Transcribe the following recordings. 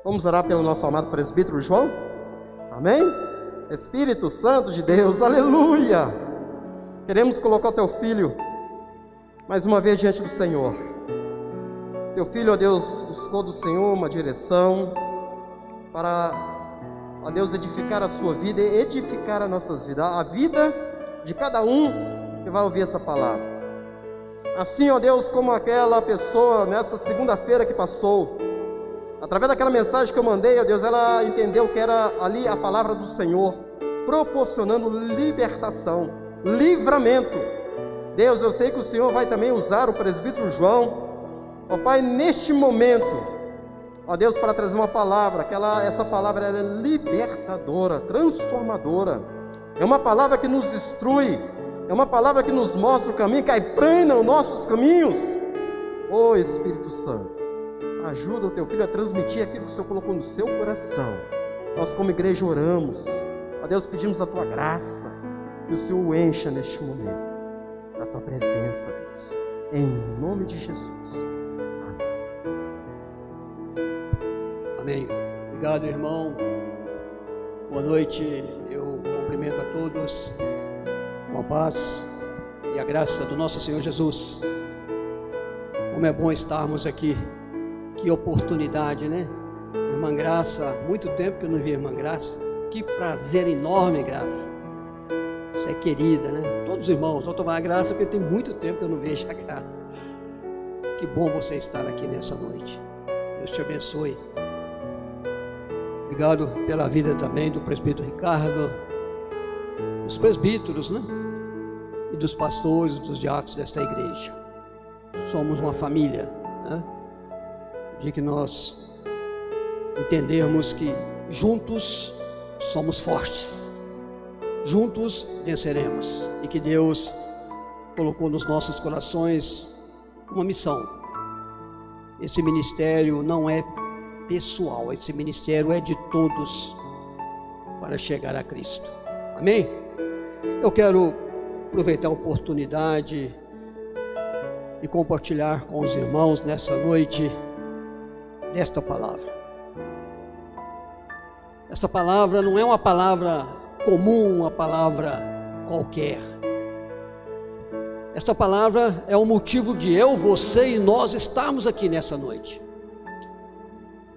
Vamos orar pelo nosso amado presbítero João? Amém? Espírito Santo de Deus, aleluia! Queremos colocar o teu filho mais uma vez diante do Senhor. Teu filho, ó Deus, buscou do Senhor uma direção para, ó Deus, edificar a sua vida e edificar as nossas vidas, a vida de cada um que vai ouvir essa palavra. Assim, ó Deus, como aquela pessoa nessa segunda-feira que passou, através daquela mensagem que eu mandei, ó Deus, ela entendeu que era ali a palavra do Senhor, proporcionando libertação, livramento. Deus, eu sei que o Senhor vai também usar o presbítero João, ó Pai, neste momento, ó Deus, para trazer uma palavra, essa palavra ela é libertadora, transformadora, é uma palavra que nos instrui, é uma palavra que nos mostra o caminho, que aplana os nossos caminhos. Ó Espírito Santo, ajuda o teu filho a transmitir aquilo que o Senhor colocou no seu coração. Nós como igreja oramos, ó Deus, pedimos a tua graça, que o Senhor o encha neste momento, da tua presença, Deus, em nome de Jesus. Amém. Obrigado, irmão. Boa noite. Eu cumprimento a todos com a paz e a graça do nosso Senhor Jesus. Como é bom estarmos aqui. Que oportunidade, né? Irmã Graça, muito tempo que eu não vi a irmã Graça. Que prazer enorme, Graça. Você é querida, né? Todos os irmãos, vou tomar a Graça porque tem muito tempo que eu não vejo a Graça. Que bom você estar aqui nessa noite. Deus te abençoe. Obrigado pela vida também do presbítero Ricardo, dos presbíteros, né? E dos pastores, dos diáconos desta igreja. Somos uma família, né? De que nós entendermos que juntos somos fortes, juntos venceremos, e que Deus colocou nos nossos corações uma missão. Esse ministério não é pessoal, esse ministério é de todos para chegar a Cristo. Amém? Eu quero aproveitar a oportunidade e compartilhar com os irmãos nessa noite esta palavra. Esta palavra não é uma palavra comum, uma palavra qualquer. Esta palavra é o motivo de eu, você e nós estarmos aqui nessa noite.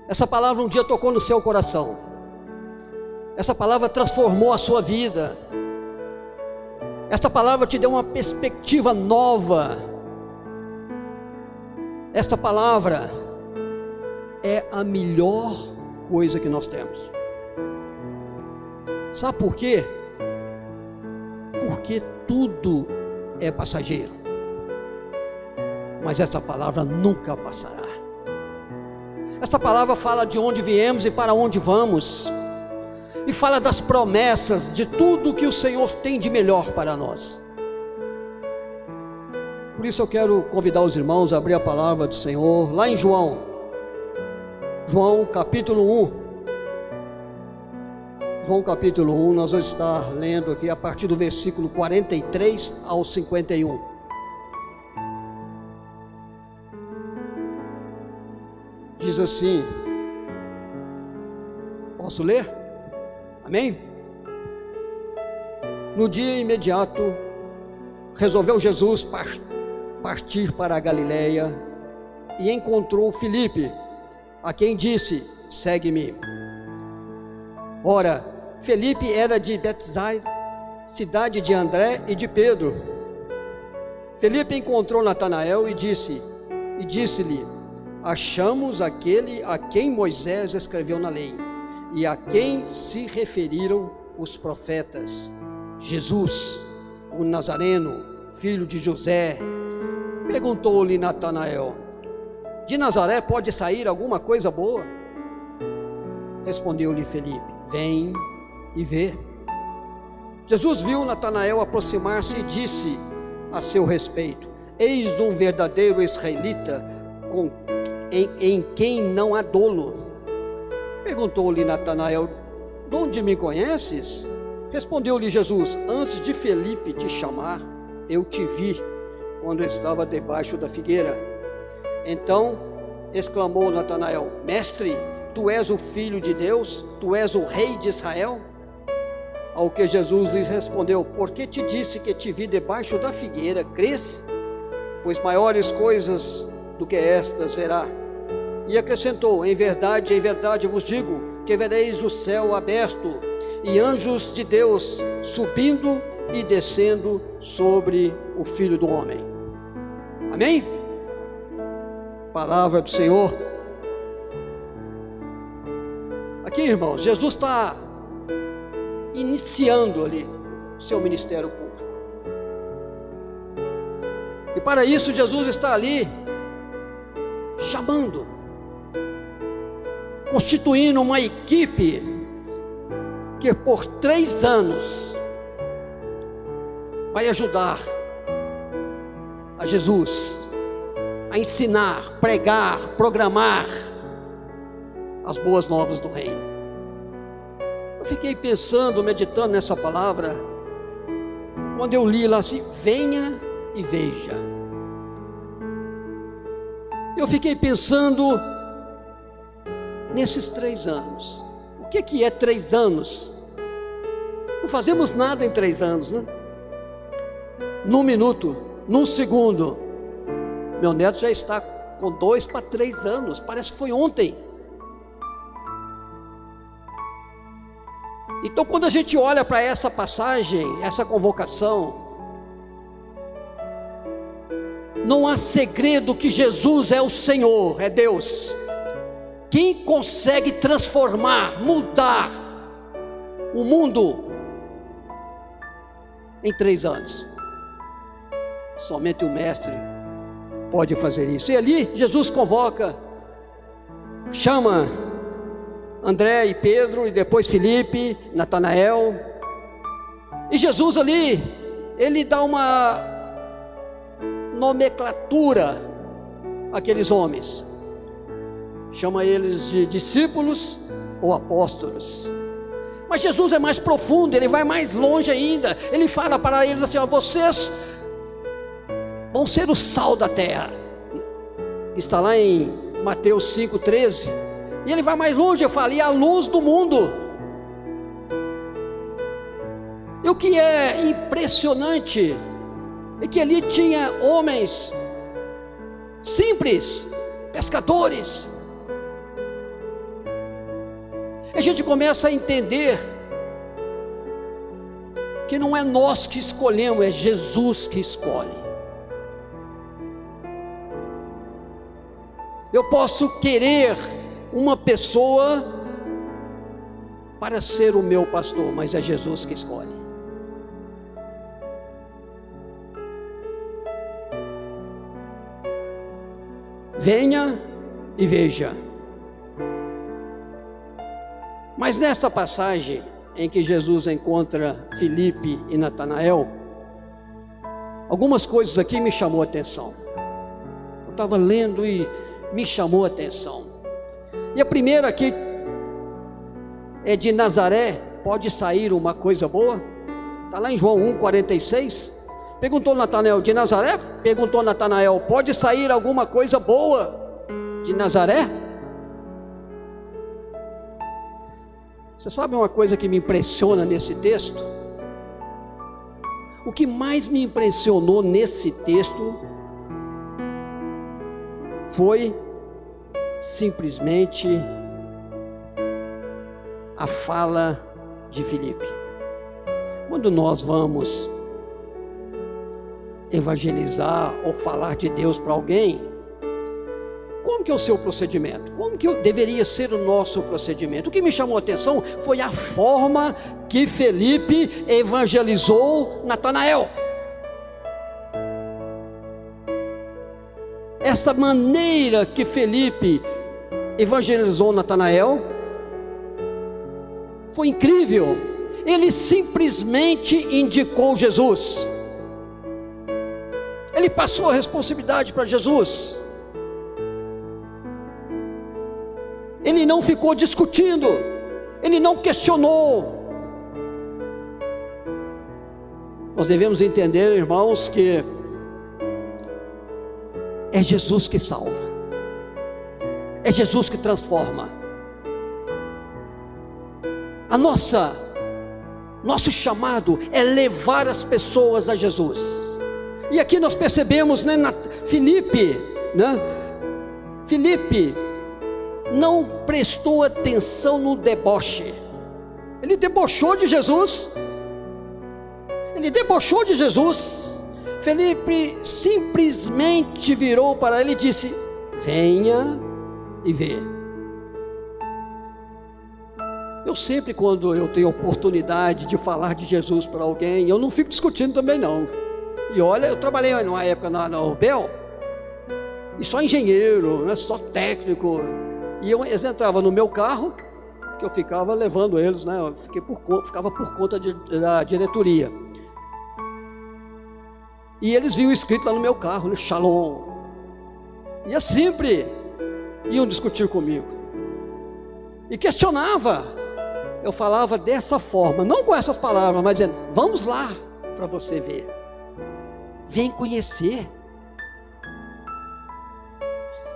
Essa palavra um dia tocou no seu coração. Essa palavra transformou a sua vida. Esta palavra te deu uma perspectiva nova. Esta palavra é a melhor coisa que nós temos. Sabe por quê? Porque tudo é passageiro. Mas essa palavra nunca passará. Essa palavra fala de onde viemos e para onde vamos, e fala das promessas, de tudo que o Senhor tem de melhor para nós. Por isso eu quero convidar os irmãos a abrir a palavra do Senhor, lá em João capítulo 1. João capítulo 1, nós vamos estar lendo aqui a partir do versículo 43 ao 51. Diz assim, posso ler? Amém? No dia imediato, resolveu Jesus partir para a Galileia e encontrou Filipe, a quem disse, segue-me. Ora, Filipe era de Betsaida, cidade de André e de Pedro. Filipe encontrou Natanael e disse-lhe, achamos aquele a quem Moisés escreveu na lei, e a quem se referiram os profetas, Jesus, o Nazareno, filho de José. Perguntou-lhe Natanael, de Nazaré pode sair alguma coisa boa? Respondeu-lhe Filipe, vem e vê. Jesus viu Natanael aproximar-se e disse a seu respeito, eis um verdadeiro israelita, em quem não há dolo. Perguntou-lhe Natanael, de onde me conheces? Respondeu-lhe Jesus, antes de Filipe te chamar, eu te vi, quando estava debaixo da figueira. Então exclamou Natanael, mestre, tu és o Filho de Deus? Tu és o Rei de Israel? Ao que Jesus lhes respondeu: porque te disse que te vi debaixo da figueira, crês? Pois maiores coisas do que estas verá. E acrescentou: em verdade vos digo, que vereis o céu aberto, e anjos de Deus subindo e descendo sobre o Filho do Homem. Amém? Palavra do Senhor. Aqui, irmãos, Jesus está iniciando ali o seu ministério público. E para isso Jesus está ali chamando, constituindo uma equipe que por 3 anos vai ajudar a Jesus a ensinar, pregar, programar as boas novas do reino. Eu fiquei pensando, meditando nessa palavra, quando eu li lá assim: venha e veja. Eu fiquei pensando nesses 3 anos. O que é 3 anos? Não fazemos nada em 3 anos, né? Num minuto, num segundo. Meu neto já está com 2 para 3 anos, parece que foi ontem. Então, quando a gente olha para essa passagem, essa convocação, não há segredo que Jesus é o Senhor, é Deus. Quem consegue transformar, mudar o mundo em 3 anos? Somente o Mestre pode fazer isso. E ali Jesus convoca, chama André e Pedro, e depois Filipe, Natanael. E Jesus ali, ele dá uma nomenclatura àqueles homens. Chama eles de discípulos ou apóstolos. Mas Jesus é mais profundo, ele vai mais longe ainda. Ele fala para eles assim: ó, vocês vão ser o sal da terra. Está lá em Mateus 5,13. E ele vai mais longe, eu falo, e a luz do mundo. E o que é impressionante é que ali tinha homens simples, pescadores. A gente começa a entender que não é nós que escolhemos, é Jesus que escolhe. Eu posso querer uma pessoa para ser o meu pastor, mas é Jesus que escolhe. Venha e veja. Mas nesta passagem em que Jesus encontra Filipe e Natanael, algumas coisas aqui me chamou a atenção. Eu estava lendo e me chamou a atenção. E a primeira aqui é: de Nazaré pode sair uma coisa boa? Está lá em João 1,46. Perguntou Natanael: de Nazaré? Perguntou Natanael: pode sair alguma coisa boa de Nazaré? Você sabe uma coisa que me impressiona nesse texto? O que mais me impressionou nesse texto foi simplesmente a fala de Filipe. Quando nós vamos evangelizar ou falar de Deus para alguém, como que é o seu procedimento? Como que deveria ser o nosso procedimento? O que me chamou a atenção foi a forma que Filipe evangelizou Natanael. Essa maneira que Filipe evangelizou Natanael foi incrível. Ele simplesmente indicou Jesus. Ele passou a responsabilidade para Jesus. Ele não ficou discutindo, ele não questionou. Nós devemos entender, irmãos, que é Jesus que salva, é Jesus que transforma, Nosso chamado é levar as pessoas a Jesus. E aqui nós percebemos, né, Filipe não prestou atenção no deboche. Ele debochou de Jesus. Filipe simplesmente virou para ele e disse: venha e vê. Eu sempre, quando eu tenho oportunidade de falar de Jesus para alguém, eu não fico discutindo também não. E olha, eu trabalhei numa época na Orbel, e só engenheiro, né, só técnico, e eles entravam no meu carro, que eu ficava levando eles, né, ficava por conta da diretoria, e eles viam escrito lá no meu carro, né, Shalom, e sempre iam discutir comigo, e questionava. Eu falava dessa forma, não com essas palavras, mas dizendo: vamos lá para você ver, vem conhecer.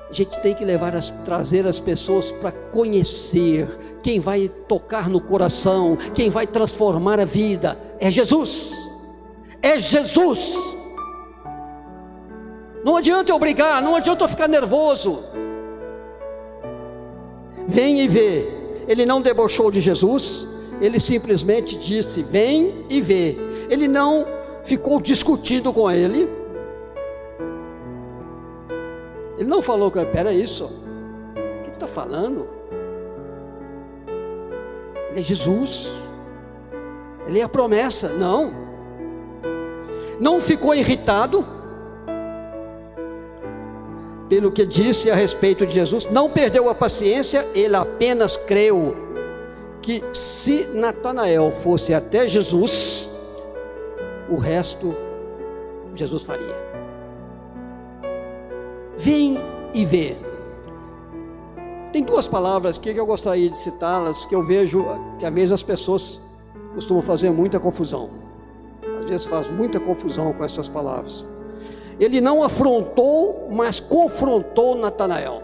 A gente tem que trazer as pessoas para conhecer. Quem vai tocar no coração, quem vai transformar a vida é Jesus. Não adianta eu brigar, não adianta eu ficar nervoso. Vem e vê. Ele não debochou de Jesus, ele simplesmente disse: vem e vê. Ele não ficou discutindo com ele. Ele não falou: espera isso, o que você está falando? Ele é Jesus, ele é a promessa. Não ficou irritado pelo que disse a respeito de Jesus, não perdeu a paciência, ele apenas creu que se Natanael fosse até Jesus, o resto Jesus faria. Vem e vê. Tem duas palavras aqui que eu gostaria de citá-las, que eu vejo que às vezes as pessoas costumam fazer muita confusão. Às vezes faz muita confusão com essas palavras. Ele não afrontou, mas confrontou Natanael.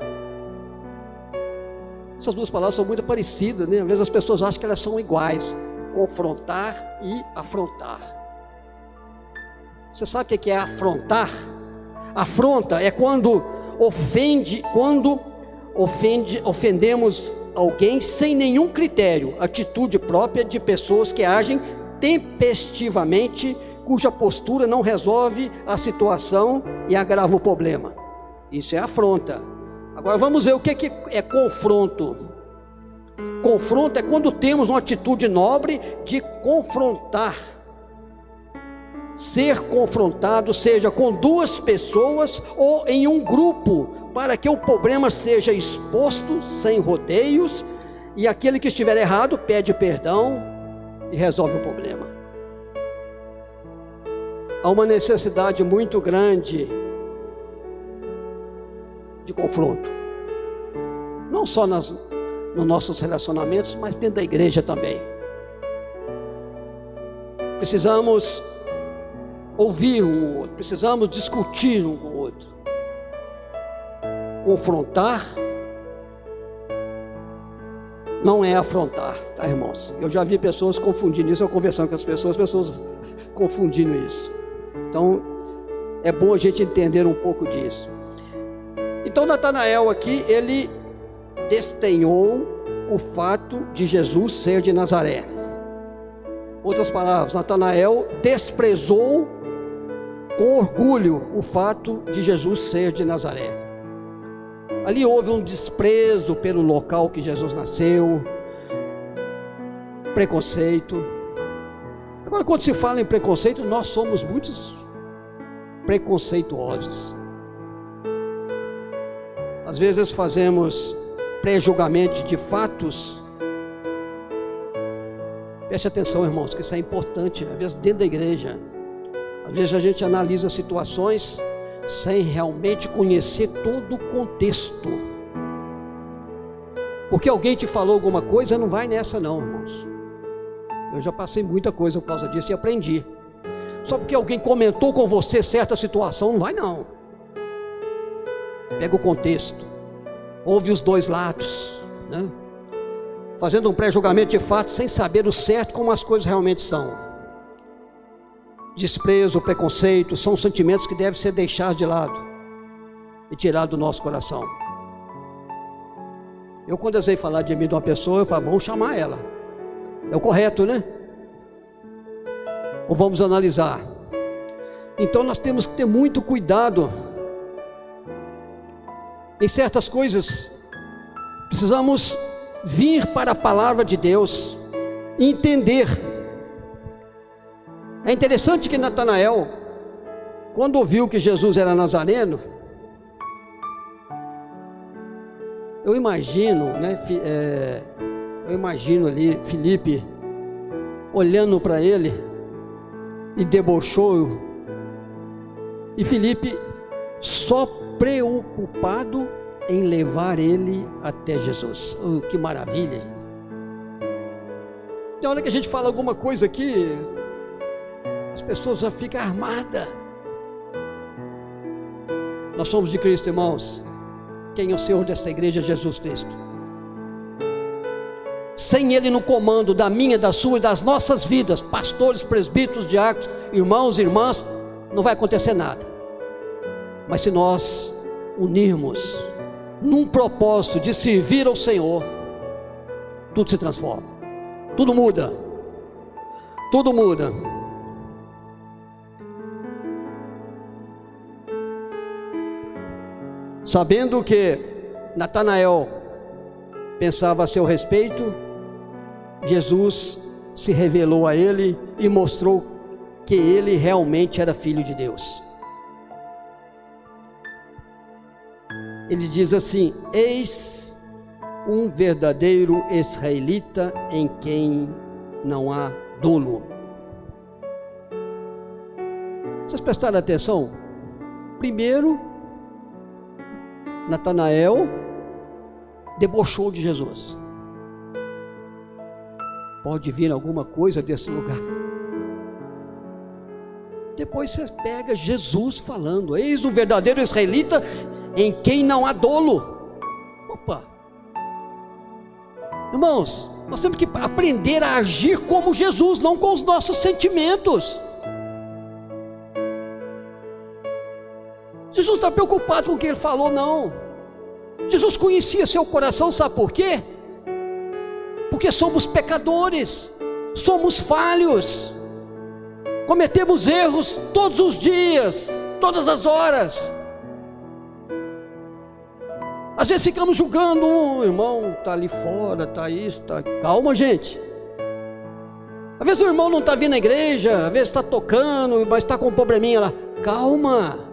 Essas duas palavras são muito parecidas, né? Às vezes as pessoas acham que elas são iguais: confrontar e afrontar. Você sabe o que é afrontar? Afronta é quando ofendemos alguém sem nenhum critério, atitude própria de pessoas que agem tempestivamente, cuja postura não resolve a situação e agrava o problema. Isso é afronta. Agora vamos ver o que é confronto. Confronto é quando temos uma atitude nobre de confrontar. Ser confrontado, seja com duas pessoas ou em um grupo, para que o problema seja exposto sem rodeios, e aquele que estiver errado pede perdão e resolve o problema. Há uma necessidade muito grande de confronto, não só nos nossos relacionamentos, mas dentro da igreja também. Precisamos ouvir um ao outro, precisamos discutir um com o outro. Confrontar não é afrontar, tá, irmãos? Eu já vi pessoas confundindo isso, eu conversando com as pessoas confundindo isso. Então, é bom a gente entender um pouco disso. Então, Natanael aqui, ele desdenhou o fato de Jesus ser de Nazaré. Outras palavras, Natanael desprezou com orgulho o fato de Jesus ser de Nazaré. Ali houve um desprezo pelo local que Jesus nasceu, preconceito. Agora, quando se fala em preconceito, nós somos muitos preconceituosos. Às vezes fazemos pré-julgamento de fatos. Preste atenção, irmãos, que isso é importante, às vezes dentro da igreja. Às vezes a gente analisa situações sem realmente conhecer todo o contexto. Porque alguém te falou alguma coisa, não vai nessa não, irmãos. Eu já passei muita coisa por causa disso e aprendi. Só porque alguém comentou com você certa situação, não vai não. Pega o contexto, ouve os dois lados, né? fazendo um pré-julgamento de fato, sem saber o certo como as coisas realmente são. Desprezo, preconceito, são sentimentos que devem ser deixados de lado e tirados do nosso coração. Eu, quando desejei falar de mim de uma pessoa, eu falo, vamos chamar ela. É o correto, né? Ou vamos analisar. Então nós temos que ter muito cuidado. Em certas coisas, precisamos vir para a palavra de Deus e entender. É interessante que Natanael, quando ouviu que Jesus era nazareno, eu imagino ali Filipe olhando para ele e debochou, e Filipe só preocupado em levar ele até Jesus. Oh, que maravilha, gente. Tem hora que a gente fala alguma coisa aqui, as pessoas já ficam armadas. Nós somos de Cristo, irmãos. Quem é o Senhor desta igreja? Jesus Cristo. Sem Ele no comando da minha, da sua e das nossas vidas, pastores, presbíteros, diáconos, irmãos e irmãs, não vai acontecer nada. Mas se nós unirmos num propósito de servir ao Senhor, tudo se transforma, tudo muda, tudo muda. Sabendo que Natanael pensava a seu respeito, Jesus se revelou a ele e mostrou que ele realmente era filho de Deus. Ele diz assim: eis um verdadeiro israelita em quem não há dolo. Vocês prestaram atenção? Primeiro, Natanael debochou de Jesus. Pode vir alguma coisa desse lugar. Depois você pega Jesus falando: eis um verdadeiro israelita em quem não há dolo. Opa! Irmãos, nós temos que aprender a agir como Jesus, não com os nossos sentimentos. Jesus não está preocupado com o que ele falou, não. Jesus conhecia seu coração, sabe por quê? Porque somos pecadores, somos falhos, cometemos erros todos os dias, todas as horas. Às vezes ficamos julgando, o irmão está ali fora, está isso, está... Calma, gente. Às vezes o irmão não está vindo à igreja, às vezes está tocando, mas está com um probleminha lá. Calma.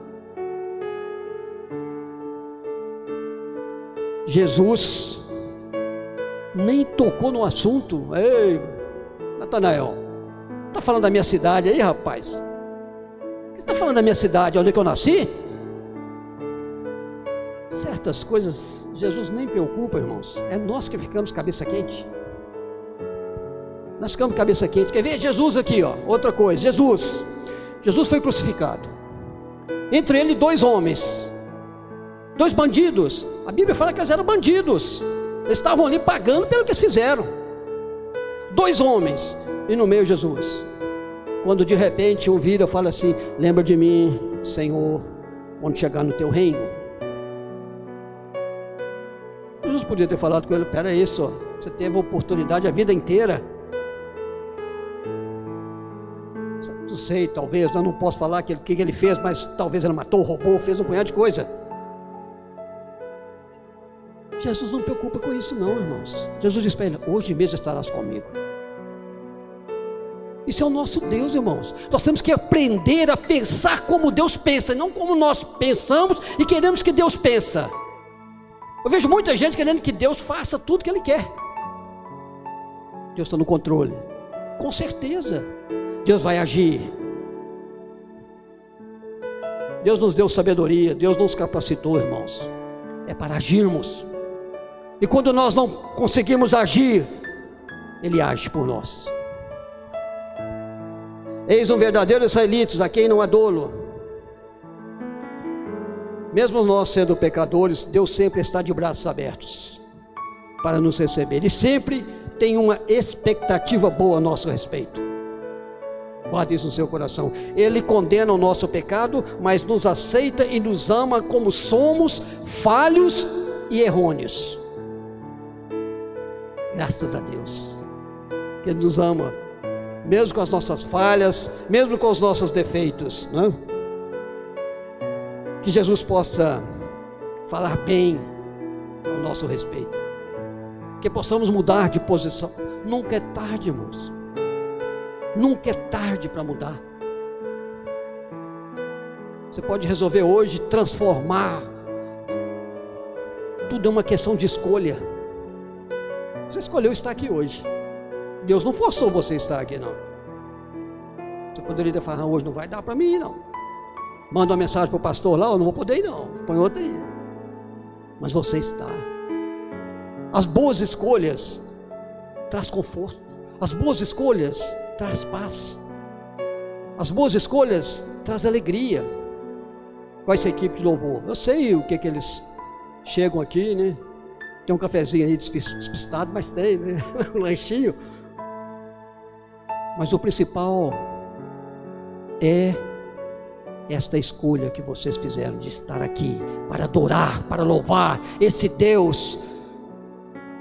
Jesus nem tocou no assunto. Ei, Natanael, está falando da minha cidade aí, rapaz? Você está falando da minha cidade, onde é que eu nasci? Certas coisas Jesus nem preocupa, irmãos. É nós que ficamos cabeça quente. Nós ficamos cabeça quente. Quer ver Jesus aqui, ó? Outra coisa, Jesus foi crucificado. Entre ele 2 homens, 2 bandidos. A Bíblia fala que eles eram bandidos. Eles estavam ali pagando pelo que eles fizeram. 2 homens, e no meio Jesus. Quando de repente um vira e fala assim: lembra de mim, Senhor, quando chegar no teu reino. Jesus podia ter falado com ele: espera aí só, você teve a oportunidade a vida inteira. Não sei, talvez, eu não posso falar o que ele fez, mas talvez ele matou, roubou, fez um punhado de coisa. Jesus não preocupa com isso não, irmãos. Jesus diz para ele: hoje mesmo estarás comigo. Isso é o nosso Deus, irmãos. Nós temos que aprender a pensar como Deus pensa, e não como nós pensamos e queremos que Deus pensa. Eu vejo muita gente querendo que Deus faça tudo que Ele quer. Deus está no controle. Com certeza Deus vai agir. Deus nos deu sabedoria, Deus nos capacitou, irmãos. É para agirmos. E quando nós não conseguimos agir, Ele age por nós. Eis um verdadeiro israelita, a quem não há dolo. Mesmo nós sendo pecadores, Deus sempre está de braços abertos para nos receber. Ele sempre tem uma expectativa boa a nosso respeito. Guarde isso no seu coração. Ele condena o nosso pecado, mas nos aceita e nos ama como somos, falhos e errôneos. Graças a Deus, que Ele nos ama, mesmo com as nossas falhas, mesmo com os nossos defeitos, né? Que Jesus possa falar bem ao nosso respeito, que possamos mudar de posição. Nunca é tarde, irmãos. Nunca é tarde para mudar. Você pode resolver hoje transformar. Tudo é uma questão de escolha. Você escolheu estar aqui hoje. Deus não forçou você a estar aqui, não. Você poderia falar, hoje não vai dar para mim, não. Manda uma mensagem para o pastor lá, eu não vou poder ir, não. Põe outra aí. Mas você está. As boas escolhas traz conforto. As boas escolhas traz paz. As boas escolhas traz alegria. Com essa equipe de louvor, eu sei o que eles chegam aqui, né? Tem um cafezinho aí despistado, mas tem, né? Um lanchinho. Mas o principal é esta escolha que vocês fizeram de estar aqui para adorar, para louvar esse Deus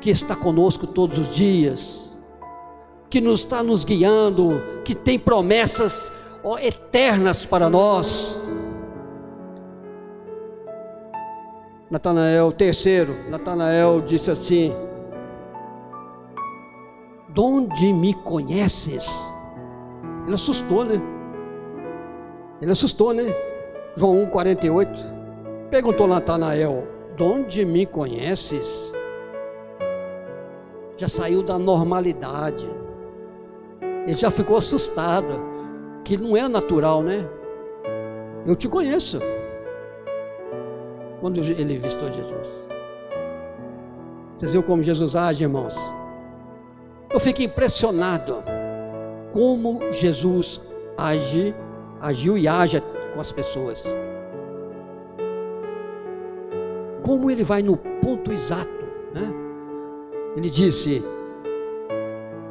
que está conosco todos os dias, que está nos guiando, que tem promessas eternas para nós. Natanael disse assim: de onde me conheces? Ele assustou, né? João 1,48. Perguntou Natanael: de onde me conheces? Já saiu da normalidade. Ele já ficou assustado, que não é natural, né? Eu te conheço. Quando ele visitou Jesus, vocês viram como Jesus age, irmãos? Eu fico impressionado como Jesus agiu e age com as pessoas. Como ele vai no ponto exato, né? Ele disse,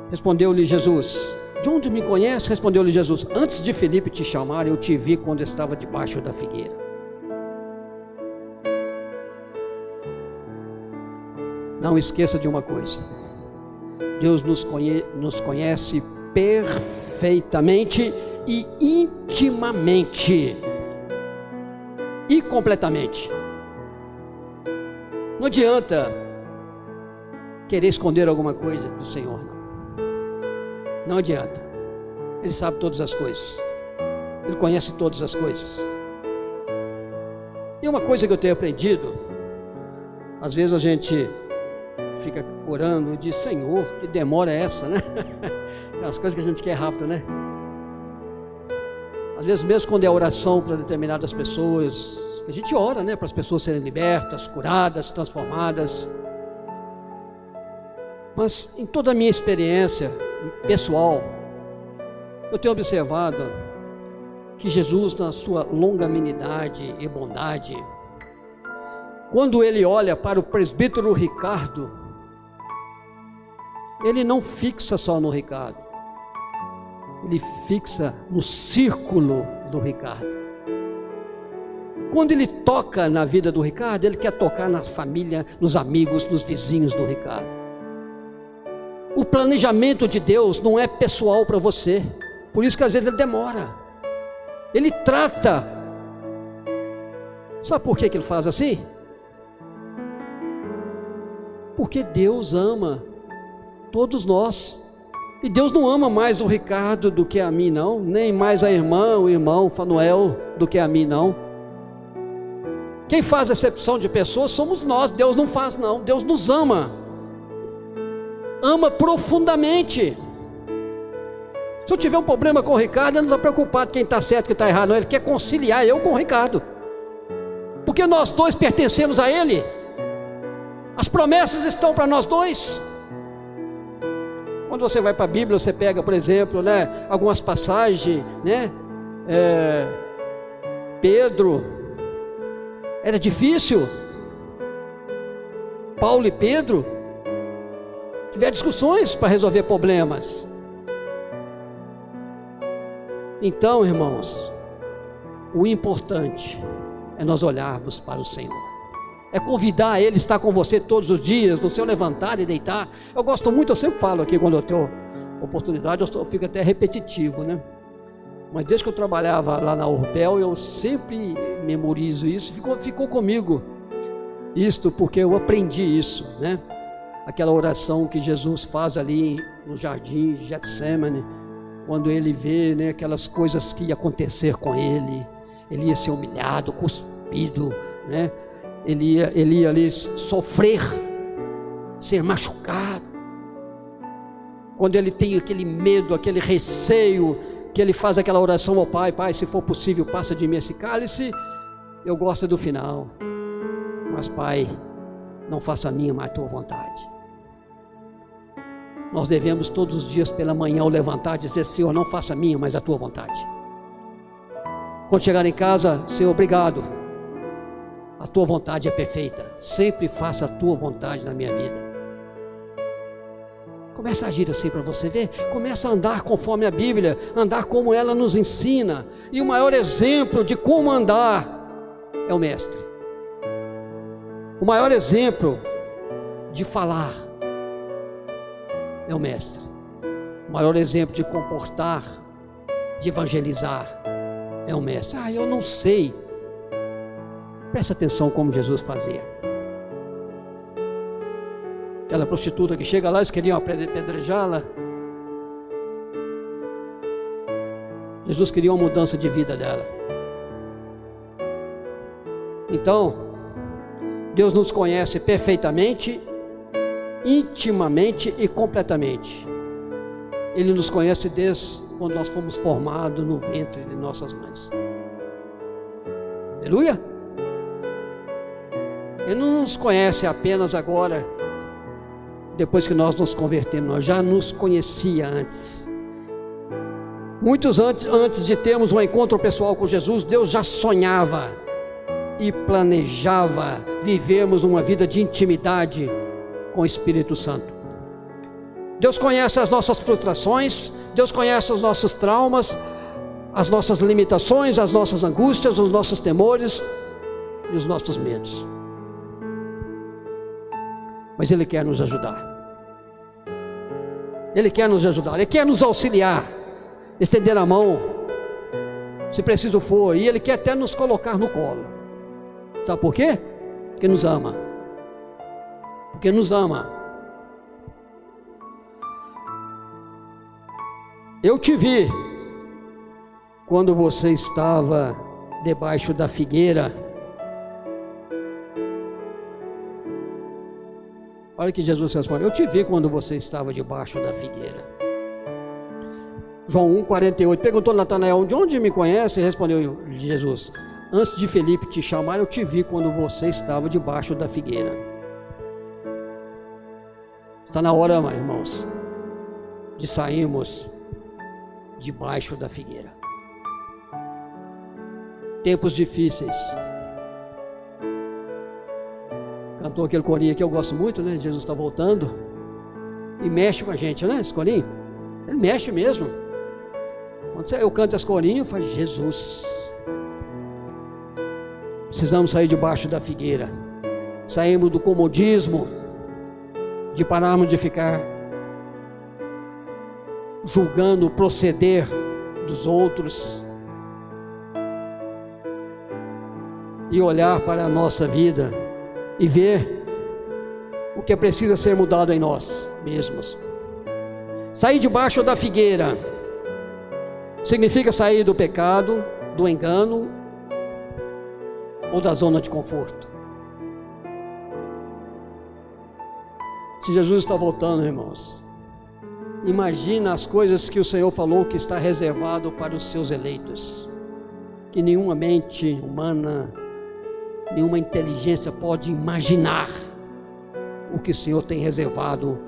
respondeu-lhe Jesus: de onde me conhece? Respondeu-lhe Jesus: antes de Filipe te chamar, eu te vi quando estava debaixo da figueira. Não esqueça de uma coisa: Deus nos conhece perfeitamente e intimamente e completamente. Não adianta querer esconder alguma coisa do Senhor, não adianta. Ele sabe todas as coisas, Ele conhece todas as coisas. E uma coisa que eu tenho aprendido, às vezes a gente fica orando e diz: Senhor, que demora é essa, né? Tem umas coisas que a gente quer rápido, né? Às vezes mesmo quando é oração para determinadas pessoas, a gente ora, né? Para as pessoas serem libertas, curadas, transformadas. Mas em toda a minha experiência pessoal, eu tenho observado que Jesus, na sua longanimidade e bondade, quando Ele olha para o presbítero Ricardo, Ele não fixa só no Ricardo, Ele fixa no círculo do Ricardo. Quando Ele toca na vida do Ricardo, Ele quer tocar na família, nos amigos, nos vizinhos do Ricardo. O planejamento de Deus não é pessoal para você, por isso que às vezes Ele demora. Ele trata. Sabe por que Ele faz assim? Porque Deus ama todos nós, e Deus não ama mais o Ricardo do que a mim, não, nem mais a irmã, o irmão Fanuel do que a mim, não. Quem faz acepção de pessoas somos nós, Deus não faz, não. Deus nos ama profundamente. Se eu tiver um problema com o Ricardo, ele não está preocupado quem está certo, quem está errado, não. Ele quer conciliar eu com o Ricardo, porque nós dois pertencemos a Ele. As promessas estão para nós dois. Quando você vai para a Bíblia, você pega, por exemplo, né, algumas passagens, né? Pedro, era difícil. Paulo e Pedro, tiver discussões para resolver problemas. Então, irmãos, o importante é nós olharmos para o Senhor, é convidar Ele a estar com você todos os dias, no seu levantar e deitar. Eu gosto muito, eu sempre falo aqui, quando eu tenho oportunidade, eu fico até repetitivo, né? Mas desde que eu trabalhava lá na Urbel, eu sempre memorizo isso, ficou comigo isto, porque eu aprendi isso, né? Aquela oração que Jesus faz ali no jardim de Getsemane, quando ele vê, né, aquelas coisas que ia acontecer com ele, ele ia ser humilhado, cuspido, né? Ele ia ali sofrer, ser machucado. Quando ele tem aquele medo, aquele receio, que ele faz aquela oração ao Pai: Pai, se for possível, passa de mim esse cálice. Eu gosto do final: mas Pai, não faça a minha, mas a tua vontade. Nós devemos todos os dias pela manhã, ao levantar, dizer: Senhor, não faça a minha, mas a tua vontade. Quando chegar em casa: Senhor, obrigado, a tua vontade é perfeita, sempre faça a tua vontade na minha vida. Começa a agir assim para você ver, começa a andar conforme a Bíblia, andar como ela nos ensina, e o maior exemplo de como andar é o Mestre. O maior exemplo de falar é o Mestre. O maior exemplo de comportar, de evangelizar é o Mestre. Eu não sei. Presta atenção como Jesus fazia. Aquela prostituta que chega lá, eles queriam apedrejá-la. Jesus queria uma mudança de vida dela. Então, Deus nos conhece perfeitamente, intimamente e completamente. Ele nos conhece desde quando nós fomos formados no ventre de nossas mães. Aleluia! Ele não nos conhece apenas agora, depois que nós nos convertemos. Nós já nos conhecia antes. Muitos antes de termos um encontro pessoal com Jesus, Deus já sonhava e planejava vivermos uma vida de intimidade com o Espírito Santo. Deus conhece as nossas frustrações, Deus conhece os nossos traumas, as nossas limitações, as nossas angústias, os nossos temores e os nossos medos. Mas Ele quer nos ajudar. Ele quer nos ajudar, Ele quer nos auxiliar, estender a mão, se preciso for, e Ele quer até nos colocar no colo. Sabe por quê? Porque nos ama. Porque nos ama. Eu te vi quando você estava debaixo da figueira. Olha que Jesus responde: eu te vi quando você estava debaixo da figueira. João 1,48, perguntou Natanael: de onde me conhece? E respondeu Jesus: antes de Felipe te chamar, eu te vi quando você estava debaixo da figueira. Está na hora, irmãos, de sairmos debaixo da figueira. Tempos difíceis. Cantou aquele corinho que eu gosto muito, né? Jesus está voltando. E mexe com a gente, né? Esse corinho. Ele mexe mesmo. Quando eu canto esse corinho, eu falo: Jesus. Precisamos sair debaixo da figueira. Saímos do comodismo, de pararmos de ficar julgando o proceder dos outros, e olhar para a nossa vida e ver o que precisa ser mudado em nós mesmos. Sair debaixo da figueira significa sair do pecado, do engano ou da zona de conforto. Se Jesus está voltando, irmãos, imagina as coisas que o Senhor falou que está reservado para os seus eleitos, que nenhuma mente humana, nenhuma inteligência pode imaginar o que o Senhor tem reservado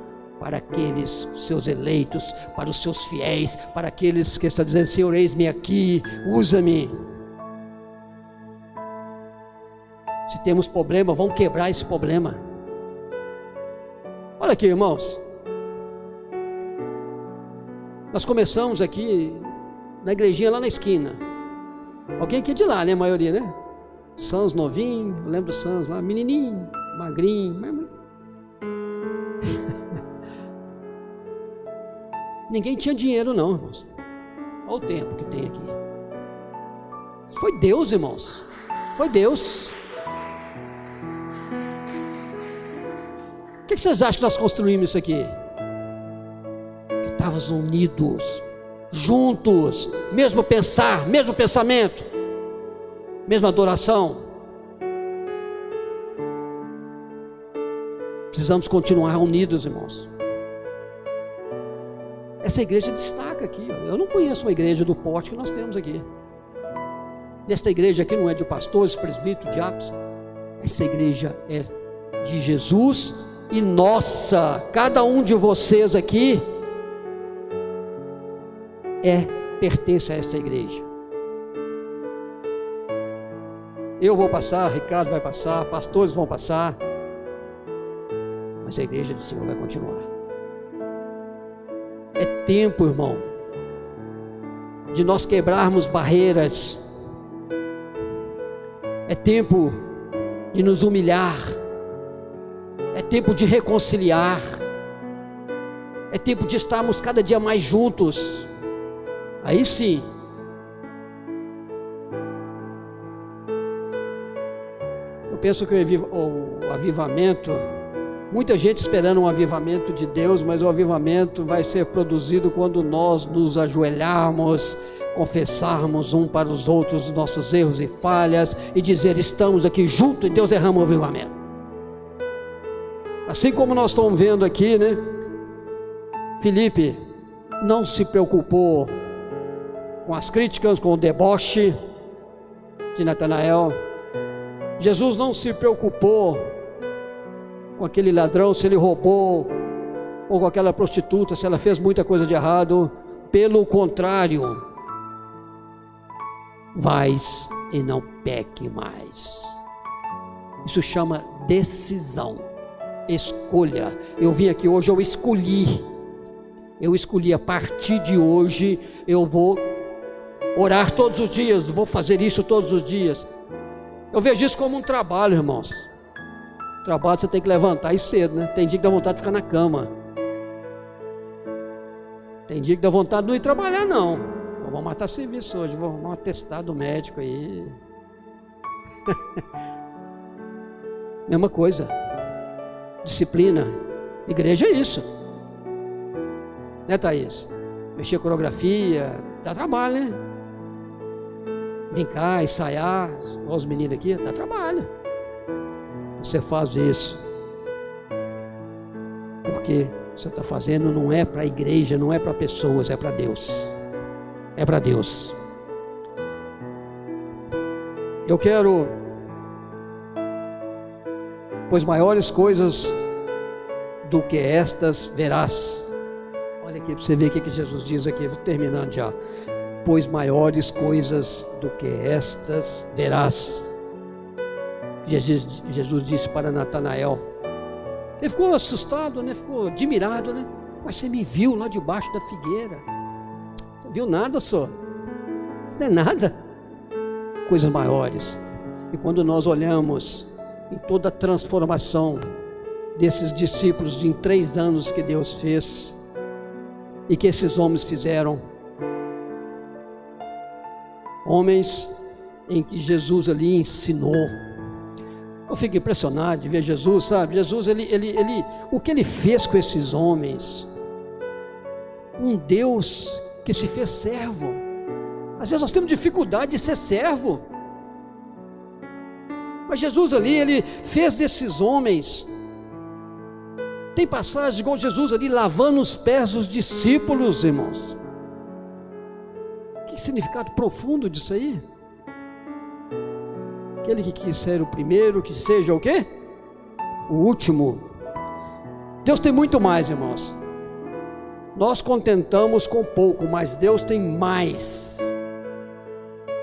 para aqueles seus eleitos, para os seus fiéis, para aqueles que estão dizendo: Senhor, eis-me aqui, usa-me. Se temos problema, vamos quebrar esse problema. Olha aqui, irmãos, Nós começamos aqui na igrejinha lá na esquina. Alguém aqui de lá, né? A maioria, né? Sans novinho, eu lembro do Sans lá, menininho, magrinho. Ninguém tinha dinheiro não, irmãos. Olha o tempo que tem aqui. Foi Deus, irmãos. Foi Deus. O que vocês acham que nós construímos isso aqui? Que estávamos unidos, juntos, mesmo pensar, mesmo pensamento, mesma adoração. Precisamos continuar unidos, irmãos. Essa igreja destaca aqui. Eu não conheço uma igreja do porte que nós temos aqui. Esta igreja aqui não é de pastores, presbíteros, diáconos. Essa igreja é de Jesus e nossa. Cada um de vocês aqui pertence a essa igreja. Eu vou passar, Ricardo vai passar, pastores vão passar, mas a igreja do Senhor vai continuar. É tempo, irmão, de nós quebrarmos barreiras. É tempo de nos humilhar. É tempo de reconciliar. É tempo de estarmos cada dia mais juntos. Aí sim. Eu penso que o avivamento, muita gente esperando um avivamento de Deus, mas o avivamento vai ser produzido quando nós nos ajoelharmos, confessarmos um para os outros os nossos erros e falhas e dizer: estamos aqui juntos e Deus derrama o avivamento. Assim como nós estamos vendo aqui, né? Filipe não se preocupou com as críticas, com o deboche de Natanael. Jesus não se preocupou com aquele ladrão, se ele roubou, ou com aquela prostituta, se ela fez muita coisa de errado. Pelo contrário, vais e não peque mais. Isso chama decisão, escolha. Eu vim aqui hoje, eu escolhi a partir de hoje, eu vou orar todos os dias, vou fazer isso todos os dias. Eu vejo isso como um trabalho, irmãos. Trabalho você tem que levantar e cedo, né? Tem dia que dá vontade de ficar na cama. Tem dia que dá vontade de não ir trabalhar, não. Eu vou matar serviço hoje, vou arrumar um atestado médico aí. Mesma coisa. Disciplina. Igreja é isso. Né, Thaís? Mexer coreografia, dá trabalho, né? Brincar, ensaiar, igual os meninos aqui, dá trabalho. Você faz isso porque você está fazendo não é para a igreja, não é para pessoas, é para Deus. É para Deus. Eu quero, pois maiores coisas do que estas verás. Olha aqui para você ver o que Jesus diz aqui, vou terminando já. Pois maiores coisas do que estas verás. Jesus disse para Natanael. Ele ficou assustado, né? Ficou admirado, né? Mas você me viu lá debaixo da figueira. Você viu nada só? Isso não é nada. Coisas maiores. E quando nós olhamos em toda a transformação desses discípulos em 3 anos que Deus fez e que esses homens fizeram, homens em que Jesus ali ensinou. Eu fico impressionado de ver Jesus, sabe? Jesus, o que ele fez com esses homens? Um Deus que se fez servo. Às vezes nós temos dificuldade de ser servo. Mas Jesus ali, ele fez desses homens. Tem passagens igual Jesus ali lavando os pés dos discípulos, irmãos. Que significado profundo disso aí? Aquele que quis ser o primeiro, que seja o quê? O último. Deus tem muito mais, irmãos. Nós contentamos com pouco, mas Deus tem mais.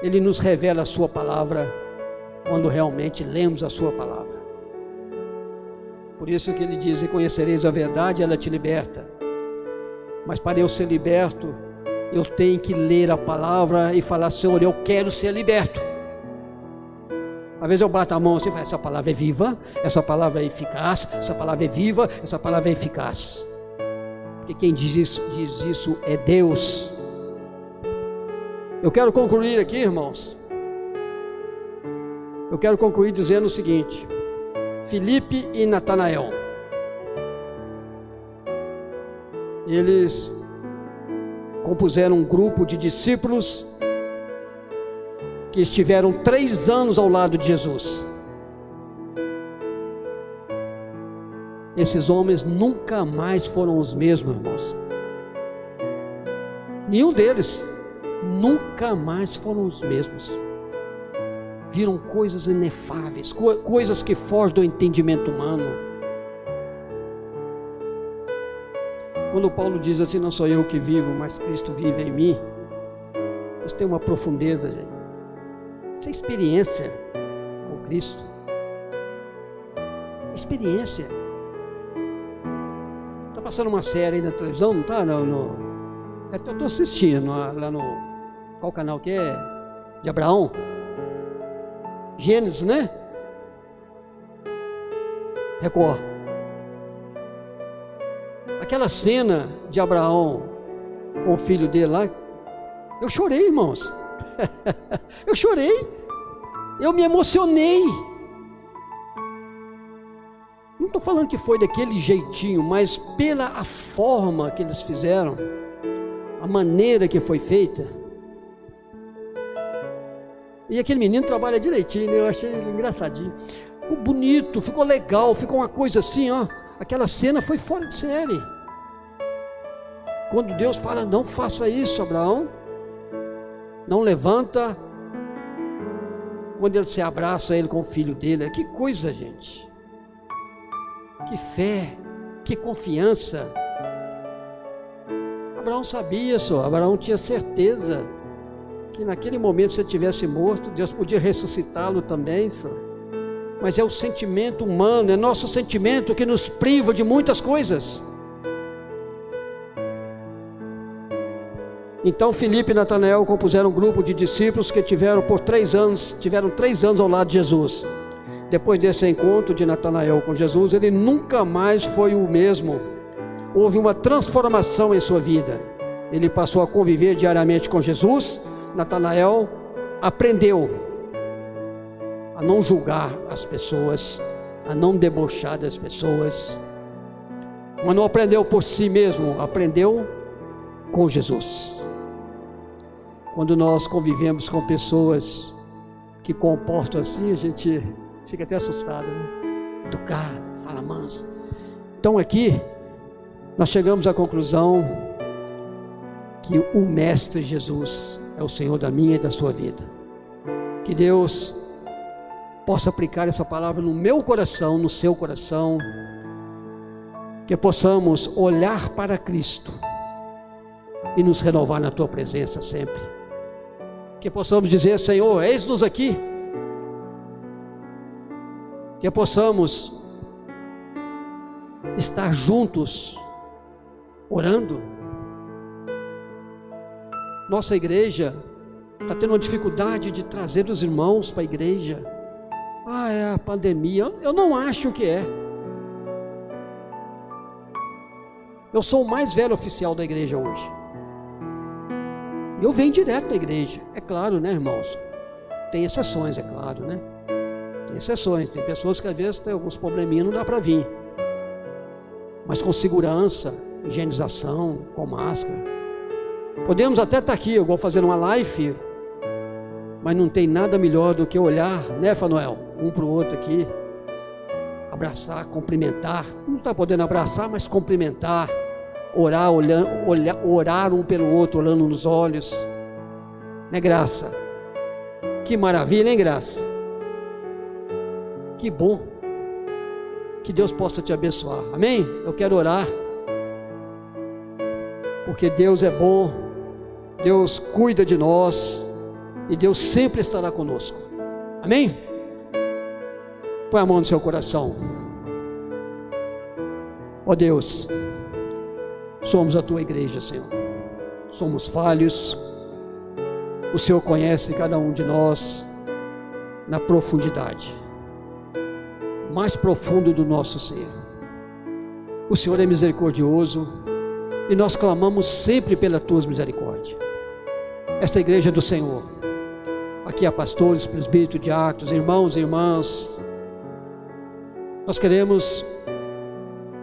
Ele nos revela a sua palavra quando realmente lemos a sua palavra. Por isso que ele diz: e conhecereis a verdade, ela te liberta. Mas para eu ser liberto, eu tenho que ler a palavra e falar: Senhor, eu quero ser liberto. Às vezes eu bato a mão assim e falo: essa palavra é viva, essa palavra é eficaz, essa palavra é viva, essa palavra é eficaz. Porque quem diz isso é Deus. Eu quero concluir aqui, irmãos. Eu quero concluir dizendo o seguinte: Filipe e Natanael, eles compuseram um grupo de discípulos que estiveram 3 anos ao lado de Jesus. Esses homens nunca mais foram os mesmos, irmãos. Nenhum deles nunca mais foram os mesmos. Viram coisas inefáveis, coisas que fogem do entendimento humano. Quando Paulo diz assim: não sou eu que vivo, mas Cristo vive em mim, isso tem uma profundeza, gente. Isso é experiência com Cristo. Experiência. Está passando uma série aí na televisão, não está? Eu estou assistindo lá no... Qual canal que é? De Abraão? Gênesis, né? Record. Aquela cena de Abraão com o filho dele lá, eu chorei, irmãos. Eu chorei. Eu me emocionei. Não estou falando que foi daquele jeitinho, mas pela a forma que eles fizeram, a maneira que foi feita. E aquele menino trabalha direitinho, né? Eu achei ele engraçadinho. Ficou bonito, ficou legal, ficou uma coisa assim, ó. Aquela cena foi fora de série. Quando Deus fala: não faça isso, Abraão, não levanta. Quando ele se abraça ele com o filho dele, que coisa, gente. Que fé, que confiança. Abraão sabia só, Abraão tinha certeza que naquele momento, se ele tivesse morto, Deus podia ressuscitá-lo também, senhor. Mas é o sentimento humano, é nosso sentimento que nos priva de muitas coisas. Então Filipe e Natanael compuseram um grupo de discípulos que tiveram 3 anos ao lado de Jesus. Depois desse encontro de Natanael com Jesus, ele nunca mais foi o mesmo. Houve uma transformação em sua vida. Ele passou a conviver diariamente com Jesus. Natanael aprendeu a não julgar as pessoas, a não debochar das pessoas, mas não aprendeu por si mesmo, aprendeu com Jesus. Quando nós convivemos com pessoas que comportam assim, a gente fica até assustado, né? Educado, fala manso. Então aqui nós chegamos à conclusão que o Mestre Jesus é o Senhor da minha e da sua vida. Que Deus possa aplicar essa palavra no meu coração, no seu coração, que possamos olhar para Cristo e nos renovar na tua presença sempre. Que possamos dizer: Senhor, eis-nos aqui. Que possamos estar juntos orando. Nossa igreja está tendo uma dificuldade de trazer os irmãos para a igreja. É a pandemia. Eu não acho que é. Eu sou o mais velho oficial da igreja hoje. E eu venho direto da igreja. É claro, né, irmãos? Tem exceções, é claro, né? Tem exceções. Tem pessoas que às vezes tem alguns probleminhas, não dá para vir. Mas com segurança, higienização, com máscara. Podemos até estar aqui, eu vou fazer uma live, mas não tem nada melhor do que olhar, né, Fanuel? Um para o outro aqui, abraçar, cumprimentar. Não está podendo abraçar, mas cumprimentar, orar, orar um pelo outro, olhando nos olhos. Né, Graça? Que maravilha, hein, Graça? Que bom. Que Deus possa te abençoar. Amém? Eu quero orar. Porque Deus é bom, Deus cuida de nós e Deus sempre estará conosco. Amém? Põe a mão no seu coração. Ó Deus, somos a tua igreja, Senhor. Somos falhos. O Senhor conhece cada um de nós na profundidade, mais profundo do nosso ser. O Senhor é misericordioso e nós clamamos sempre pela tua misericórdia. Esta igreja do Senhor, aqui há pastores, presbíteros, diáconos, irmãos e irmãs, nós queremos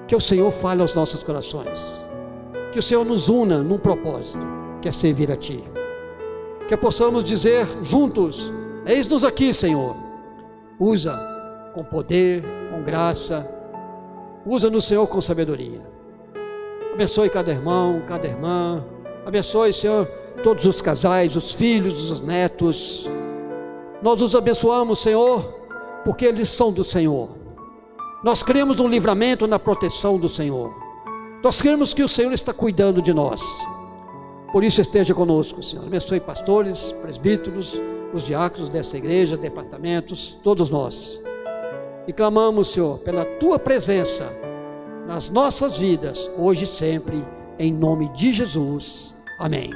que o Senhor fale aos nossos corações, que o Senhor nos una num propósito, que é servir a Ti, que possamos dizer juntos: eis-nos aqui, Senhor. Usa com poder, com graça, usa-nos, Senhor, com sabedoria. Abençoe cada irmão, cada irmã. Abençoe, Senhor, todos os casais, os filhos, os netos. Nós os abençoamos, Senhor, porque eles são do Senhor. Nós cremos no livramento, na proteção do Senhor. Nós cremos que o Senhor está cuidando de nós. Por isso esteja conosco, Senhor. Abençoe pastores, presbíteros, os diáconos desta igreja, departamentos, todos nós. E clamamos, Senhor, pela Tua presença nas nossas vidas, hoje e sempre, em nome de Jesus. Amém.